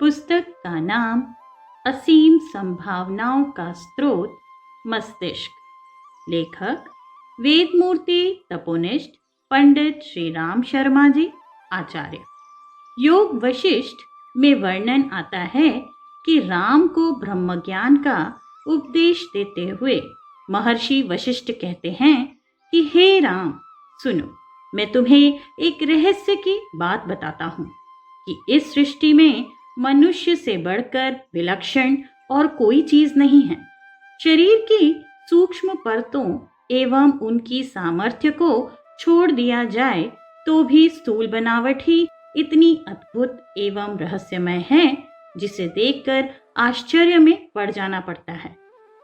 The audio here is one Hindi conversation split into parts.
पुस्तक का नाम असीम संभावनाओं का स्रोत मस्तिष्क। लेखक वेदमूर्ति तपोनिष्ठ पंडित श्री राम शर्मा जी आचार्य। योग वशिष्ठ में वर्णन आता है कि राम को ब्रह्म ज्ञान का उपदेश देते हुए महर्षि वशिष्ठ कहते हैं कि हे राम, सुनो, मैं तुम्हें एक रहस्य की बात बताता हूँ कि इस सृष्टि में मनुष्य से बढ़कर विलक्षण और कोई चीज नहीं है। शरीर की सूक्ष्म परतों एवं उनकी सामर्थ्य को छोड़ दिया जाए तो भी स्थूल बनावट ही इतनी अद्भुत एवं रहस्यमय है जिसे देखकर आश्चर्य में पड़ जाना पड़ता है।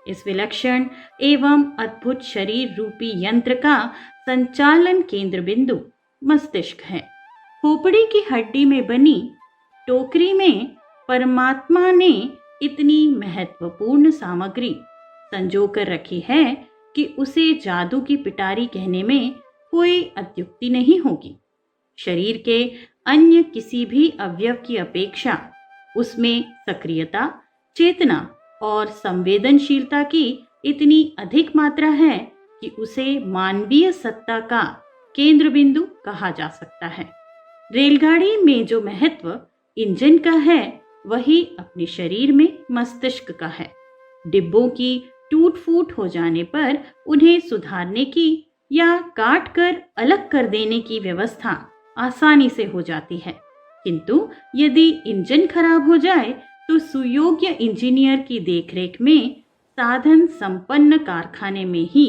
इस विलक्षण एवं अद्भुत शरीर रूपी यंत्र का संचालन केंद्र बिंदु मस्तिष्क है। खोपड़ी की हड्डी में बनी टोकरी में परमात्मा ने इतनी महत्वपूर्ण सामग्री संजो कर रखी है कि उसे जादू की पिटारी कहने में कोई अत्युक्ति नहीं होगी। शरीर के अन्य किसी भी अवयव की अपेक्षा उसमें सक्रियता, चेतना और संवेदनशीलता की इतनी अधिक मात्रा है कि उसे मानवीय सत्ता का केंद्र बिंदु कहा जा सकता है। रेलगाड़ी में जो महत्व इंजन का है वही अपने शरीर में मस्तिष्क का है। डिब्बों की टूट फूट हो जाने पर उन्हें सुधारने की या काट कर अलग कर देने की व्यवस्था आसानी से हो जाती है, किंतु यदि इंजन खराब हो जाए तो सुयोग्य इंजीनियर की देखरेख में साधन संपन्न कारखाने में ही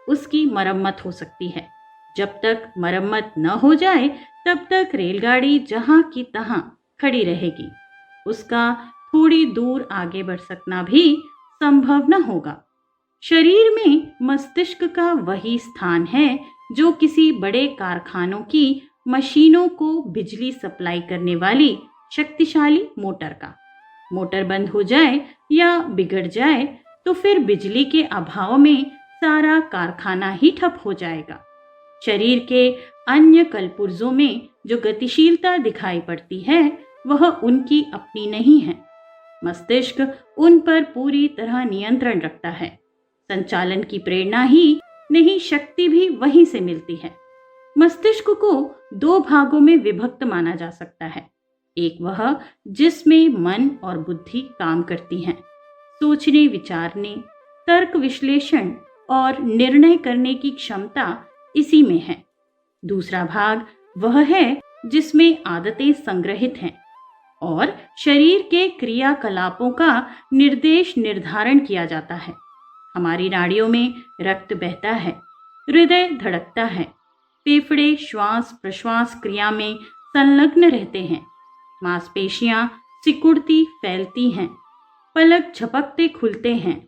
उसकी मरम्मत हो सकती है। जब तक मरम्मत न हो जाए तब तक रेलगाड़ी जहां की तहां खड़ी रहेगी। उसका थोड़ी दूर आगे बढ़ सकना भी संभव न होगा। शरीर में मस्तिष्क का वही स्थान है जो किसी बड़े कारखानों की मशीनों को बिजली सप्लाई करने वाली शक्तिशाली मोटर का। मोटर बंद हो जाए या बिगड़ जाए तो फिर बिजली के अभाव में सारा कारखाना ही ठप हो जाएगा। शरीर के अन्य कलपुर्जों में जो गतिशीलता दिखाई पड़ती है वह उनकी अपनी नहीं है। मस्तिष्क उन पर पूरी तरह नियंत्रण रखता है। संचालन की प्रेरणा ही नहीं, शक्ति भी वहीं से मिलती है। मस्तिष्क को दो भागों में विभक्त माना जा सकता है। एक वह जिसमें मन और बुद्धि काम करती हैं, सोचने, विचारने, तर्क विश्लेषण और निर्णय करने की क्षमता इसी में है। दूसरा भाग वह है जिसमें आदतें संग्रहित हैं और शरीर के क्रियाकलापों का निर्देश निर्धारण किया जाता है। हमारी नाड़ियों में रक्त बहता है, हृदय धड़कता है, फेफड़े श्वास प्रश्वास क्रिया में संलग्न रहते हैं, मांसपेशियां सिकुड़ती फैलती हैं, पलक झपकते खुलते हैं,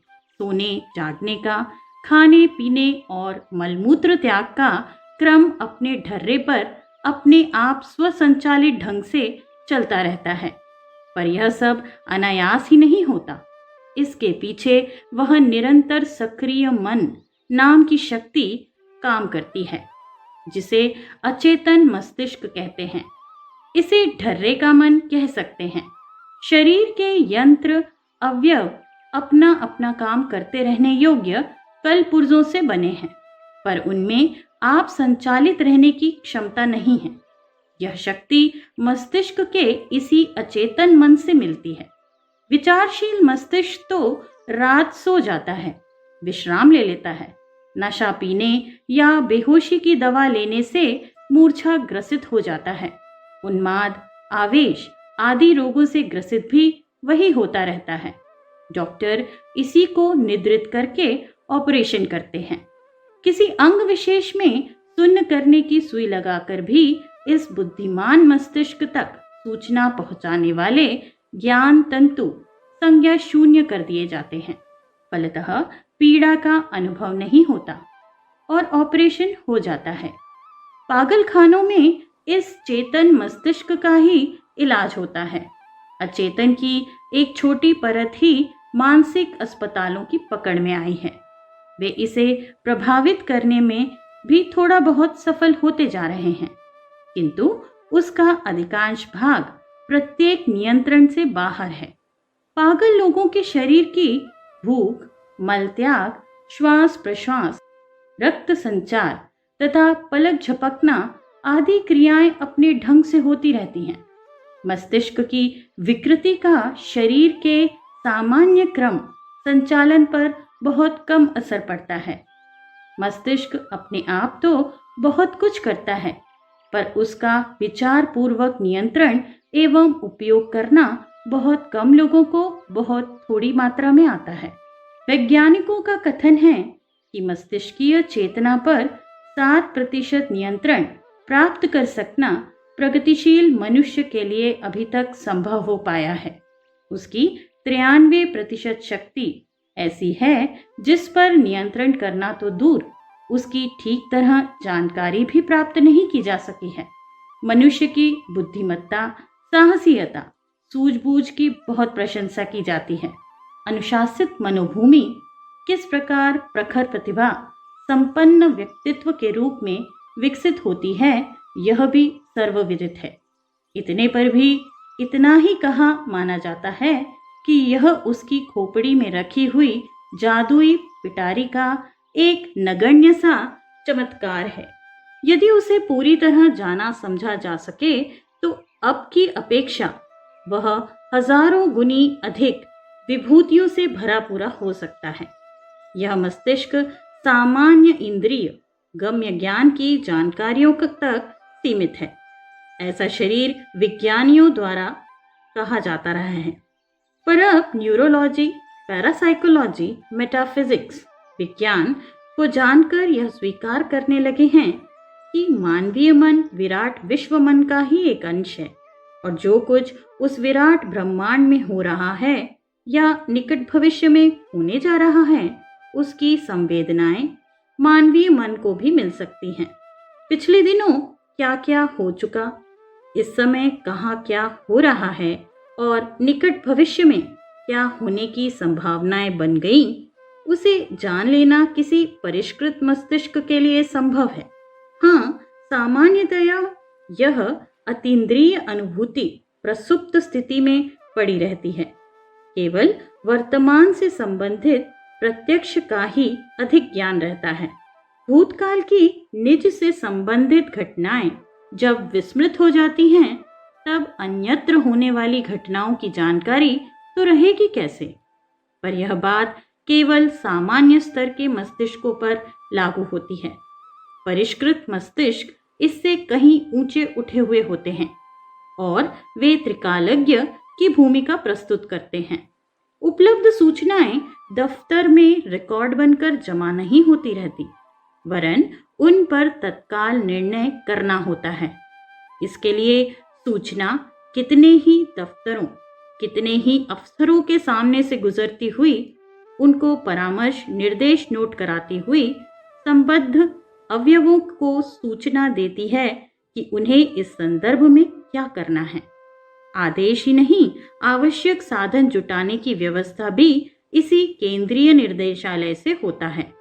सोने जागने का, खाने पीने और मलमूत्र त्याग का क्रम अपने ढर्रे पर अपने आप स्वसंचालित ढंग से चलता रहता है। पर यह सब अनायास ही नहीं होता। इसके पीछे वह निरंतर सक्रिय मन नाम की शक्ति काम करती है जिसे अचेतन मस्तिष्क कहते हैं। इसे ढर्रे का मन कह सकते हैं। शरीर के यंत्र अवयव अपना अपना काम करते रहने योग्य कलपुर्जों से बने हैं, पर उनमें आप संचालित रहने की क्षमता नहीं है। यह शक्ति मस्तिष्क के इसी अचेतन मन से मिलती है। विचारशील मस्तिष्क तो रात सो जाता है, विश्राम ले लेता है। नशा पीने या बेहोशी की दवा लेने से मूर्छा ग्रसित हो जाता है। उन्माद, आवेश आदि रोगों से ग्रसित भी वही होता रहता है। डॉक्टर इसी को निद्रित करके ऑपरेशन करते हैं। किसी अंग विशेष में सुन्न करने की सुई लगाकर भी इस बुद्धिमान मस्तिष्क तक सूचना पहुंचाने वाले ज्ञान तंतु संज्ञा शून्य कर दिए जाते हैं। फलतः पीड़ा का अनुभव नहीं होता और ऑपरेशन हो जाता है। पागलखानों में इस चेतन मस्तिष्क का ही इलाज होता है। अचेतन की एक छोटी परत ही मानसिक अस्पतालों की पकड़ में आई है। वे इसे प्रभावित करने में भी थोड़ा बहुत सफल होते जा रहे हैं, किंतु उसका अधिकांश भाग प्रत्येक नियंत्रण से बाहर है। पागल लोगों के शरीर की भूख, मल त्याग, श्वास प्रश्वास, रक्त संचार तथा पलक झपकना आदि क्रियाएं अपने ढंग से होती रहती हैं। मस्तिष्क की विकृति का शरीर के सामान्य क्रम संचालन पर बहुत कम असर पड़ता है। मस्तिष्क अपने आप तो बहुत कुछ करता है, पर उसका विचार पूर्वक नियंत्रण एवं उपयोग करना बहुत कम लोगों को बहुत थोड़ी मात्रा में आता है। वैज्ञानिकों का कथन है कि मस्तिष्कीय चेतना पर 7% नियंत्रण प्राप्त कर सकना प्रगतिशील मनुष्य के लिए अभी तक संभव हो पाया है। उसकी 93% शक्ति ऐसी है जिस पर नियंत्रण करना तो दूर, उसकी ठीक तरह जानकारी भी प्राप्त नहीं की जा सकी है। मनुष्य की बुद्धिमत्ता, साहसियता, सूझबूझ की बहुत प्रशंसा की जाती है। अनुशासित मनोभूमि किस प्रकार प्रखर प्रतिभा संपन्न व्यक्तित्व के रूप में विकसित होती है, यह भी सर्वविदित है। इतने पर भी इतना ही कहा माना जाता है कि यह उसकी खोपड़ी में रखी हुई जादुई पिटारी का एक नगण्य सा चमत्कार है। यदि उसे पूरी तरह जाना समझा जा सके तो अब की अपेक्षा वह हजारों गुनी अधिक विभूतियों से भरा पूरा हो सकता है। यह मस्तिष्क सामान्य इंद्रिय गम्य ज्ञान की जानकारियों तक सीमित है। ऐसा शरीर विज्ञानियों द्वारा कहा जाता रहा है, पर अब न्यूरोलॉजी, पैरासाइकोलॉजी, मेटाफिजिक्स विज्ञान को जानकर यह स्वीकार करने लगे हैं कि मानवीय मन विराट विश्व मन का ही एक अंश है और जो कुछ उस विराट ब्रह्मांड में हो रहा है या निकट भविष्य में होने जा रहा है, उसकी संवेदनाएं मानवीय मन को भी मिल सकती हैं। पिछले दिनों क्या क्या हो चुका, इस समय कहाँ क्या हो रहा है और निकट भविष्य में क्या होने की संभावनाएं बन गई, उसे जान लेना किसी परिष्कृत मस्तिष्क के लिए संभव है। हाँ, सामान्यतया यह अतीन्द्रिय अनुभूति प्रसुप्त स्थिति में पड़ी रहती है। केवल वर्तमान से संबंधित प्रत्यक्ष का ही अधिक ज्ञान रहता है। भूतकाल की निज से संबंधित घटनाएं जब विस्मृत हो जाती हैं, तब अन्यत्र होने वाली घटनाओं की जानकारी तो रहेगी कैसे। पर यह बात केवल सामान्य स्तर के मस्तिष्कों पर लागू होती है। परिष्कृत मस्तिष्क इससे कहीं ऊंचे उठे हुए होते हैं और वे त्रिकालज्ञ की भूमिका प्रस्तुत करते हैं। उपलब्ध सूचनाएं दफ्तर में रिकॉर्ड बनकर जमा नहीं होती रहती, वरन उन पर तत्काल निर्णय करना होता है। इसके लिए सूचना कितने ही दफ्तरों, कितने ही अफसरों के सामने से गुजरती हुई, उनको परामर्श निर्देश नोट कराती हुई संबद्ध अवयवों को सूचना देती है कि उन्हें इस संदर्भ में क्या करना है। आदेश ही नहीं, आवश्यक साधन जुटाने की व्यवस्था भी इसी केंद्रीय निर्देशालय से होता है।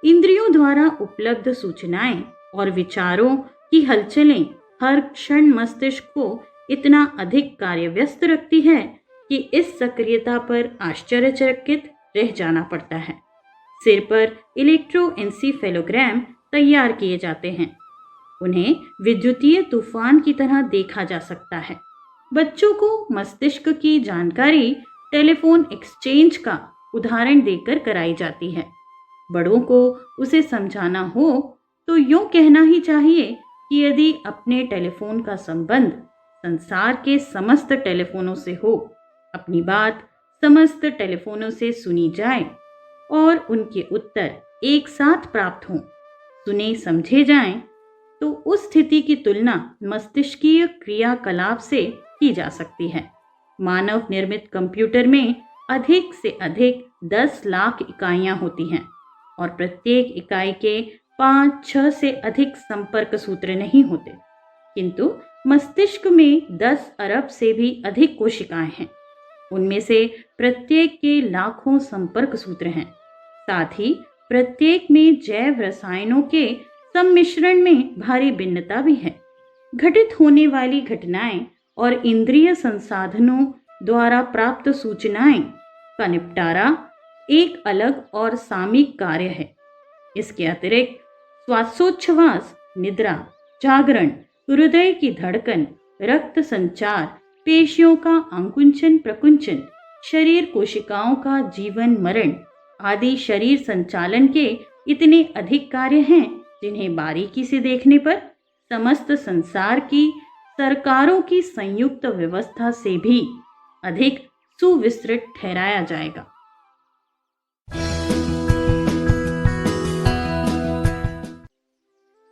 इंद्रियों द्वारा उपलब्ध सूचनाएं और विचारों की हलचलें हर क्षण मस्तिष्क को इतना अधिक कार्यव्यस्त रखती है कि इस सक्रियता पर आश्चर्यचकित रह जाना पड़ता है। सिर पर इलेक्ट्रोएन्सेफेलोग्राम तैयार किए जाते हैं। उन्हें विद्युतीय तूफान की तरह देखा जा सकता है। बच्चों को मस्तिष्क की जानकारी टेलीफोन एक्सचेंज का उदाहरण देकर कराई जाती है। बड़ों को उसे समझाना हो तो यूं कहना ही चाहिए कि यदि अपने टेलीफोन का संबंध संसार के समस्त टेलीफोनों से हो, अपनी बात समस्त टेलीफोनों से सुनी जाए और उनके उत्तर एक साथ प्राप्त हों, सुने समझे जाएं, तो उस स्थिति की तुलना मस्तिष्कीय क्रियाकलाप से की जा सकती है। मानव निर्मित कंप्यूटर में अधिक से अधिक 10 लाख इकाइयां होती हैं और प्रत्येक इकाई के 5-6 से अधिक संपर्क सूत्र नहीं होते, किंतु मस्तिष्क में 10 अरब से भी अधिक कोशिकाएं हैं। उनमें से प्रत्येक के लाखों संपर्क सूत्र हैं। साथ ही प्रत्येक में जैव रसायनों के सम्मिश्रण में भारी भिन्नता भी है। घटित होने वाली घटनाएं और इंद्रिय संसाधनों द्वारा प्राप्त सूचनाएं का निपटारा एक अलग और सामयिक कार्य है। इसके अतिरिक्त श्वासोच्छ्वास, निद्रा, जागरण, हृदय की धड़कन, रक्त संचार, पेशियों का आकुंचन प्रकुंचन, शरीर कोशिकाओं का जीवन मरण आदि शरीर संचालन के इतने अधिक कार्य हैं जिन्हें बारीकी से देखने पर समस्त संसार की सरकारों की संयुक्त व्यवस्था से भी अधिक सुविस्तृत ठहराया जाएगा।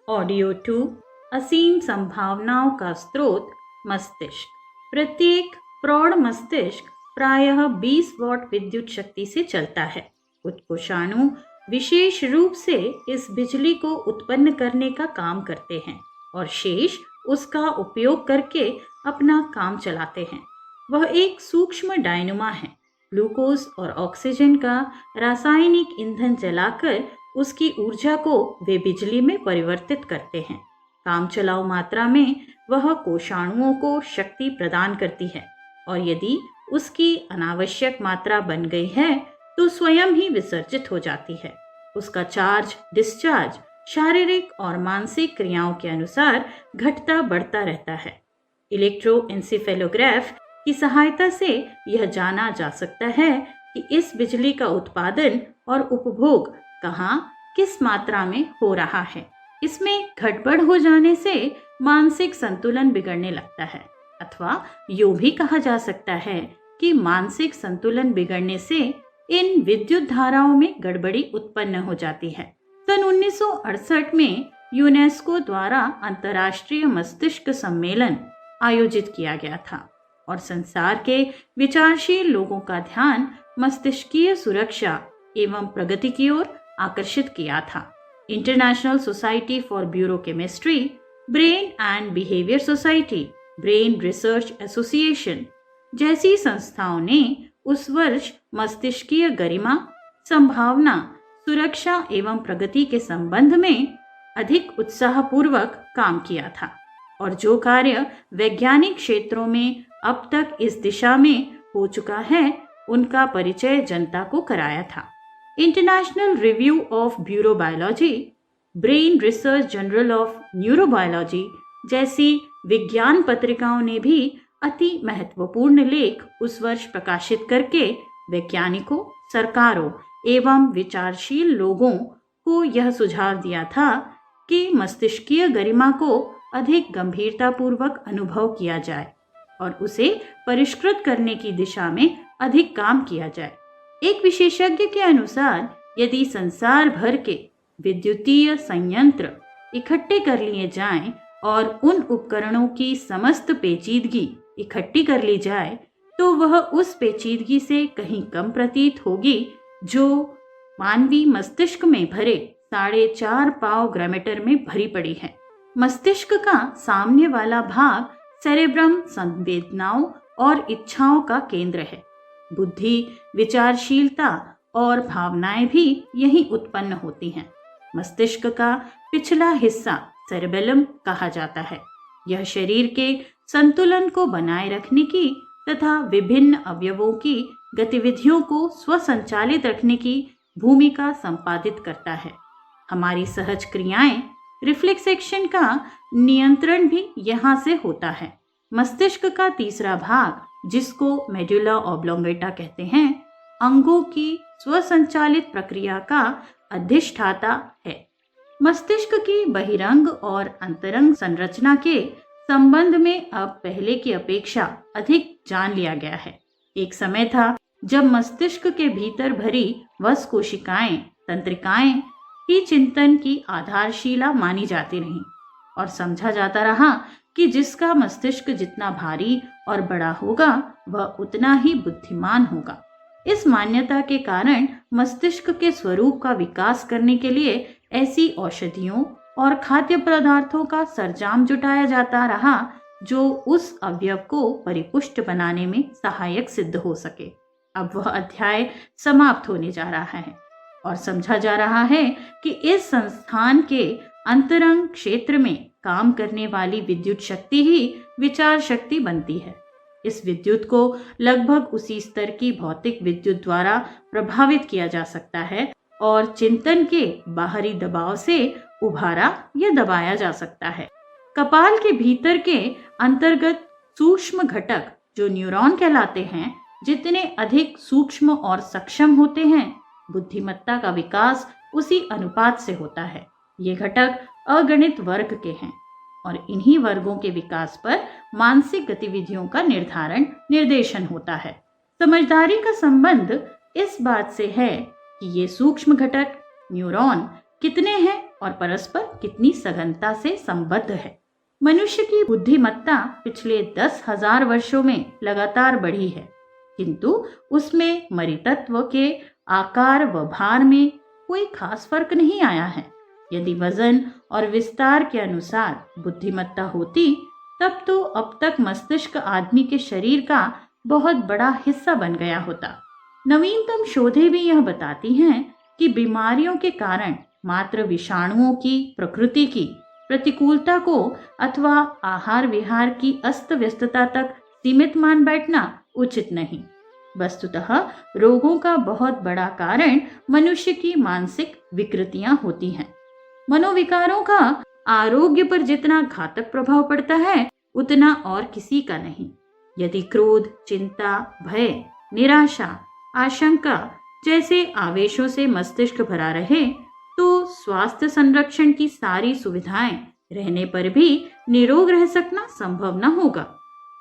ऑडियो 2 असीम संभावनाओं का स्रोत मस्तिष्क। प्रत्येक प्रौढ़ मस्तिष्क प्रायः 20 वॉट विद्युत शक्ति से चलता है। कुछ कोषाणु विशेष रूप से इस बिजली को उत्पन्न करने का काम करते हैं और शेष उसका उपयोग करके अपना काम चलाते हैं। वह एक सूक्ष्म डायनमा है। ग्लूकोज और ऑक्सीजन का रासायनिक ईंधन जलाकर उसकी ऊर्जा को वे बिजली में परिवर्तित करते हैं। काम चलाऊ मात्रा में वह कोषाणुओं को शक्ति प्रदान करती है और यदि उसकी अनावश्यक मात्रा बन गई है तो स्वयं ही विसर्जित हो जाती है। उसका चार्ज डिस्चार्ज शारीरिक और मानसिक क्रियाओं के अनुसार घटता बढ़ता रहता है। इलेक्ट्रोएन्सेफेलोग्राफ की सहायता से यह जाना जा सकता है कि इस बिजली का उत्पादन और उपभोग कहाँ किस मात्रा में हो रहा है। इसमें गड़बड़ हो जाने से मानसिक संतुलन बिगड़ने लगता है, अथवा यूं भी कहा जा सकता है कि मानसिक संतुलन बिगड़ने से इन विद्युत धाराओं में गड़बड़ी उत्पन्न हो जाती है। सन 1968 में यूनेस्को द्वारा अंतर्राष्ट्रीय मस्तिष्क सम्मेलन आयोजित किया गया था और संसार के विचारशील लोगों का ध्यान मस्तिष्कीय सुरक्षा एवं प्रगति की ओर आकर्षित किया था। International society for neurochemistry, brain and behaviour society, brain research association जैसी संस्थाओं ने उस वर्ष मस्तिष्कीय गरिमा, संभावना, सुरक्षा एवं प्रगति के संबंध में अधिक उत्साहपूर्वक काम किया था और जो कार्य वैज्ञानिक क्षेत्रों में अब तक इस दिशा में हो चुका है उनका परिचय जनता को कराया था। International review of neurobiology, brain research journal of neurobiology जैसी विज्ञान पत्रिकाओं ने भी अति महत्वपूर्ण लेख उस वर्ष प्रकाशित करके वैज्ञानिकों, सरकारों एवं विचारशील लोगों को यह सुझाव दिया था कि मस्तिष्कीय गरिमा को अधिक गंभीरतापूर्वक अनुभव किया जाए और उसे परिष्कृत करने की दिशा में अधिक काम किया जाए। एक विशेषज्ञ के अनुसार यदि संसार भर के विद्युतीय संयंत्र इकट्ठे कर लिए जाएं और उन उपकरणों की समस्त पेचीदगी इकट्ठी कर ली जाए तो वह उस पेचीदगी से कहीं कम प्रतीत होगी जो मानवीय मस्तिष्क में भरे 4.5 पाव ग्रामेटर में भरी पड़ी है। मस्तिष्क का सामने वाला भाग सेरेब्रम संवेदनाओं और इच्छाओं का केंद्र है। बुद्धि, विचारशीलता और भावनाएं भी यहीं उत्पन्न होती हैं। मस्तिष्क का पिछला हिस्सा सेरेबेलम कहा जाता है। यह शरीर के संतुलन को बनाए रखने की तथा विभिन्न अवयवों की गतिविधियों को स्वसंचालित रखने की भूमिका संपादित करता है। हमारी सहज क्रियाएं, रिफ्लेक्स एक्शन का नियंत्रण भी यहाँ से होता है। मस्तिष्क का तीसरा भाग, जिसको मेडुला ऑब्लोंगेटा कहते हैं, अंगों की स्वसंचालित प्रक्रिया का अधिष्ठाता है। मस्तिष्क की बहिरंग और अंतरंग संरचना के संबंध में अब पहले की अपेक्षा अधिक जान लिया गया है। एक समय था जब मस्तिष्क के भीतर भरी वस कोशिकाएं, तंत्रिकाएं ही चिंतन की आधारशिला मानी जाती रहीं और समझा जाता रहा कि जिसका मस्तिष्क जितना भारी और बड़ा होगा वह उतना ही बुद्धिमान होगा। इस मान्यता के कारण मस्तिष्क के स्वरूप का विकास करने के लिए ऐसी औषधियों और खाद्य पदार्थों का सरंजाम जुटाया जाता रहा जो उस अवयव को परिपुष्ट बनाने में सहायक सिद्ध हो सके। अब वह अध्याय समाप्त होने जा रहा है और समझा जा रहा है कि इस संस्थान के अंतरंग क्षेत्र में काम करने वाली विद्युत शक्ति ही विचार शक्ति बनती है। इस विद्युत को लगभग उसी स्तर की भौतिक विद्युत द्वारा प्रभावित किया जा सकता है और चिंतन के बाहरी दबाव से उभारा या दबाया जा सकता है। कपाल के भीतर के अंतर्गत सूक्ष्म घटक जो न्यूरॉन कहलाते हैं, जितने अधिक सूक्ष्म और सक्षम होते हैं, बुद्धिमत्ता का विकास उसी अनुपात से होता है। ये घटक अगणित वर्ग के हैं और इन्हीं वर्गों के विकास पर मानसिक गतिविधियों का निर्देशन होता है। समझदारी का संबंध इस बात से है कि ये सूक्ष्म घटक न्यूरॉन कितने हैं और परस्पर कितनी सघनता से संबद्ध है। मनुष्य की बुद्धिमत्ता पिछले 10,000 वर्षों में लगातार बढ़ी है, किंतु उसमें मरितत्व के आकार व भार में कोई खास फर्क नहीं आया है। यदि वजन और विस्तार के अनुसार बुद्धिमत्ता होती, तब तो अब तक मस्तिष्क आदमी के शरीर का बहुत बड़ा हिस्सा बन गया होता। नवीनतम शोधें भी यह बताती हैं कि बीमारियों के कारण मात्र विषाणुओं की प्रकृति की प्रतिकूलता को अथवा आहार विहार की अस्त व्यस्तता तक सीमित मान बैठना उचित नहीं। वस्तुतः रोगों का बहुत बड़ा कारण मनुष्य की मानसिक विकृतियां होती हैं। मनोविकारों का आरोग्य पर जितना घातक प्रभाव पड़ता है, उतना और किसी का नहीं। यदि क्रोध, चिंता, भय, निराशा, आशंका जैसे आवेशों से मस्तिष्क भरा रहे, तो स्वास्थ्य संरक्षण की सारी सुविधाएं रहने पर भी निरोग रह सकना संभव न होगा।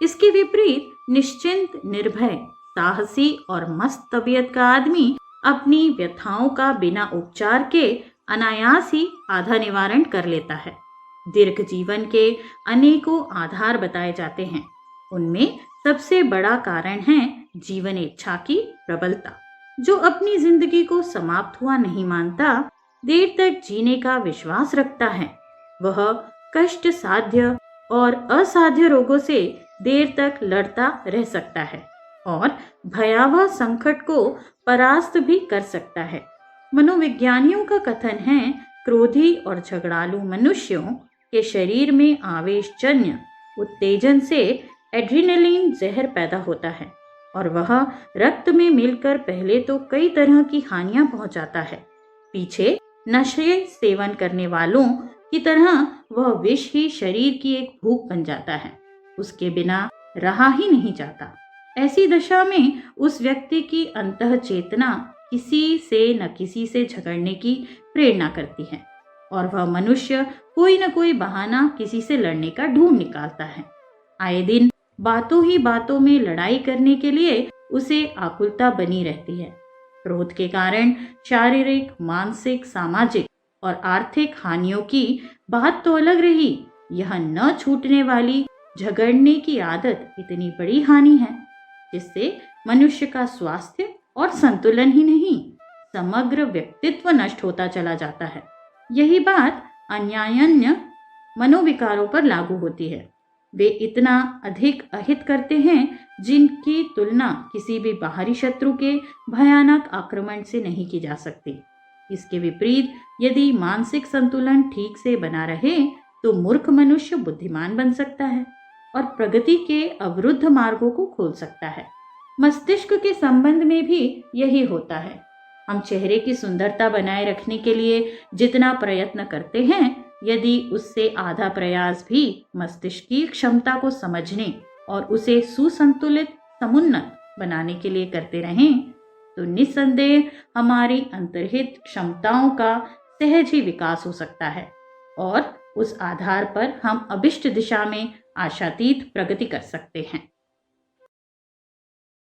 इसके विपरीत निश्चिंत, निर्भय, साहसी और मस्त तबीयत का आदमी अपनी व्यथाओं का बिना उपचार के अनायास ही आधा निवारण कर लेता है। दीर्घ जीवन के अनेकों आधार बताए जाते हैं। उनमें सबसे बड़ा कारण है जीवन इच्छा की प्रबलता। जो अपनी जिंदगी को समाप्त हुआ नहीं मानता, देर तक जीने का विश्वास रखता है, वह कष्ट साध्य और असाध्य रोगों से देर तक लड़ता रह सकता है और भयावह संकट को परास्त भी कर सकता है। मनोविज्ञानियों का कथन है, क्रोधी और झगड़ालू मनुष्यों के शरीर में आवेशजन्य उत्तेजन से एड्रेनलिन जहर पैदा होता है और वह रक्त में मिलकर पहले तो कई तरह की हानियां पहुंचाता है। पीछे नशे सेवन करने वालों की तरह वह विष ही शरीर की एक भूख बन जाता है। उसके बिना रहा ही नहीं जाता। ऐसी दशा में उस व्यक्ति की अंतः चेतना किसी से न किसी से झगड़ने की प्रेरणा करती है और वह मनुष्य कोई न कोई बहाना किसी से लड़ने का ढूंढ निकालता है। आए दिन बातों ही बातों में लड़ाई करने के लिए उसे आकुलता बनी रहती है। क्रोध के कारण शारीरिक, मानसिक, सामाजिक और आर्थिक हानियों की बात तो अलग रही, यह न छूटने वाली झगड़ने की आदत इतनी बड़ी हानि है, जिससे मनुष्य का स्वास्थ्य और संतुलन ही नहीं, समग्र व्यक्तित्व नष्ट होता चला जाता है। यही बात अन्यान्य मनोविकारों पर लागू होती है। वे इतना अधिक अहित करते हैं, जिनकी तुलना किसी भी बाहरी शत्रु के भयानक आक्रमण से नहीं की जा सकती। इसके विपरीत यदि मानसिक संतुलन ठीक से बना रहे, तो मूर्ख मनुष्य बुद्धिमान बन सकता है और प्रगति के अवरुद्ध मार्गों को खोल सकता है। मस्तिष्क के संबंध में भी यही होता है। हम चेहरे की सुंदरता बनाए रखने के लिए जितना प्रयत्न करते हैं, यदि उससे आधा प्रयास भी मस्तिष्क की क्षमता को समझने और उसे सुसंतुलित, समुन्नत बनाने के लिए करते रहें, तो निस्संदेह हमारी अंतर्हित क्षमताओं का सहज ही विकास हो सकता है और उस आधार पर हम अभिष्ट दिशा में आशातीत प्रगति कर सकते हैं।